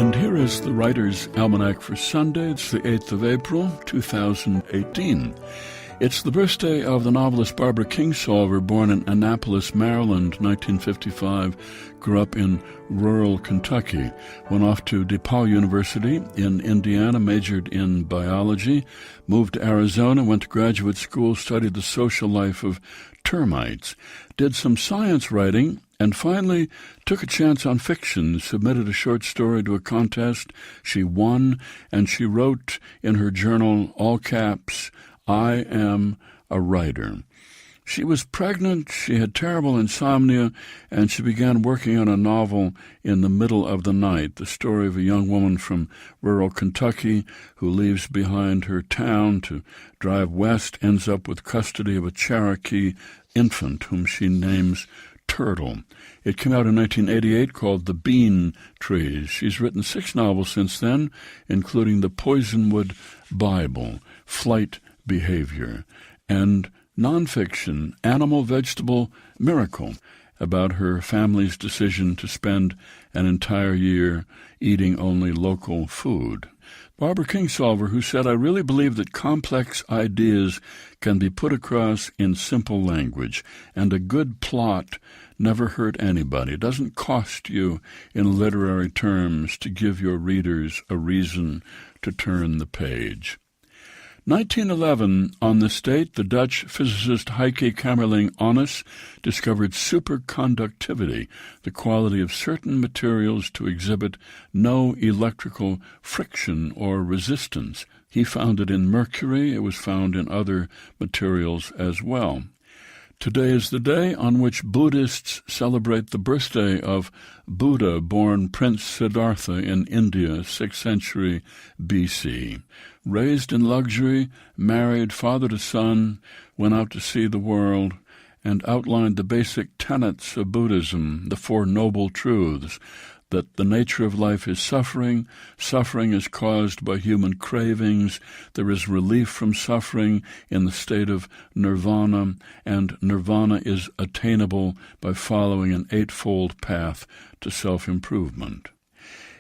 And here is the Writer's Almanac for Sunday. It's the 8th of April, 2018. It's the birthday of the novelist Barbara Kingsolver, born in Annapolis, Maryland, 1955, grew up in rural Kentucky, went off to DePaul University in Indiana, majored in biology, moved to Arizona, went to graduate school, studied the social life of termites, did some science writing, and finally took a chance on fiction, submitted a short story to a contest. She won, and she wrote in her journal, all caps, "I am a writer." She was pregnant, she had terrible insomnia, and she began working on a novel in the middle of the night, the story of a young woman from rural Kentucky who leaves behind her town to drive west, ends up with custody of a Cherokee infant whom she names Turtle. It came out in 1988 called The Bean Trees. She's written 6 novels since then, including The Poisonwood Bible, Flight Behavior, and nonfiction, Animal Vegetable Miracle, about her family's decision to spend an entire year eating only local food. Barbara Kingsolver, who said, "I really believe that complex ideas can be put across in simple language, and a good plot never hurt anybody. It doesn't cost you in literary terms to give your readers a reason to turn the page." 1911, on this date, the Dutch physicist Heike Kamerlingh Onnes discovered superconductivity, the quality of certain materials to exhibit no electrical friction or resistance. He found it in mercury. It was found in other materials as well. Today is the day on which Buddhists celebrate the birthday of Buddha, born Prince Siddhartha in India, 6th century BC. Raised in luxury, married, father to son, went out to see the world, and outlined the basic tenets of Buddhism, the 4 noble truths, that the nature of life is suffering, suffering is caused by human cravings, there is relief from suffering in the state of nirvana, and nirvana is attainable by following an 8-fold path to self-improvement.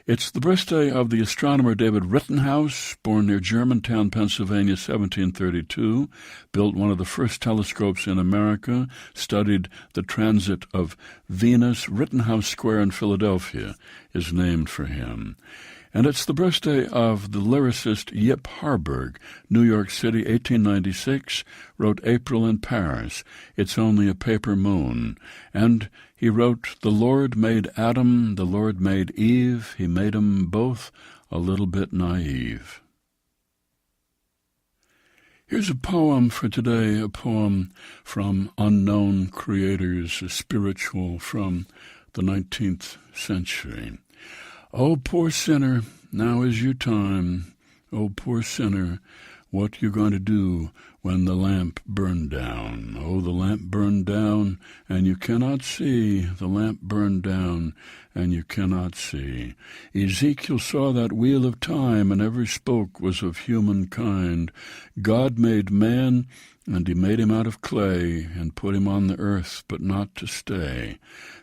It's the birthday of the astronomer David Rittenhouse, born near Germantown, Pennsylvania, 1732, built one of the first telescopes in America, studied the transit of Venus. Rittenhouse Square in Philadelphia is named for him. And it's the birthday of the lyricist Yip Harburg, New York City, 1896, wrote April in Paris, It's Only a Paper Moon, and he wrote, The Lord made Adam, the Lord made Eve, he made 'em both a little bit naive. Here's a poem for today, a poem from unknown creators, a spiritual from the 19th century. Oh, poor sinner, now is your time. Oh, poor sinner, what you going to do when the lamp burned down? Oh, the lamp burned down, and you cannot see. The lamp burned down, and you cannot see. Ezekiel saw that wheel of time, and every spoke was of humankind. God made man, and he made him out of clay, and put him on the earth, but not to stay.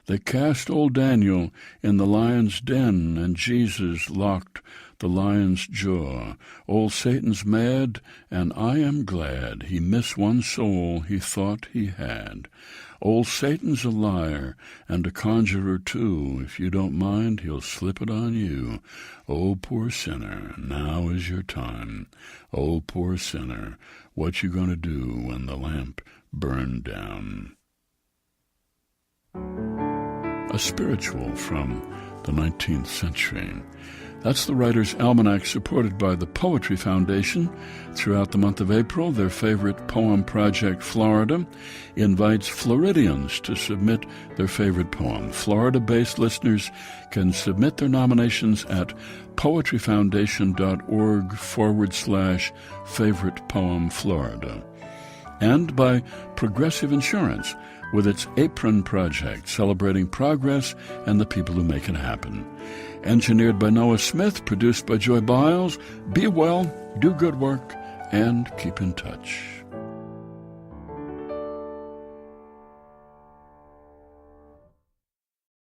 They cast old Daniel in the lion's den, and Jesus locked the lion's jaw. Old Satan's mad, and I am glad. He missed one soul he thought he had. Old Satan's a liar, and a conjurer too. If you don't mind, he'll slip it on you. Oh, poor sinner, now is your time. Oh, poor sinner, what you gonna do when the lamp burned down? A spiritual from the 19th century. That's the Writer's Almanac, supported by the Poetry Foundation. Throughout the month of April, their favorite poem project, Florida, invites Floridians to submit their favorite poem. Florida-based listeners can submit their nominations at poetryfoundation.org/favorite poem Florida. And by Progressive Insurance, with its Apron Project, celebrating progress and the people who make it happen. Engineered by Noah Smith, produced by Joy Biles. Be well, do good work, and keep in touch.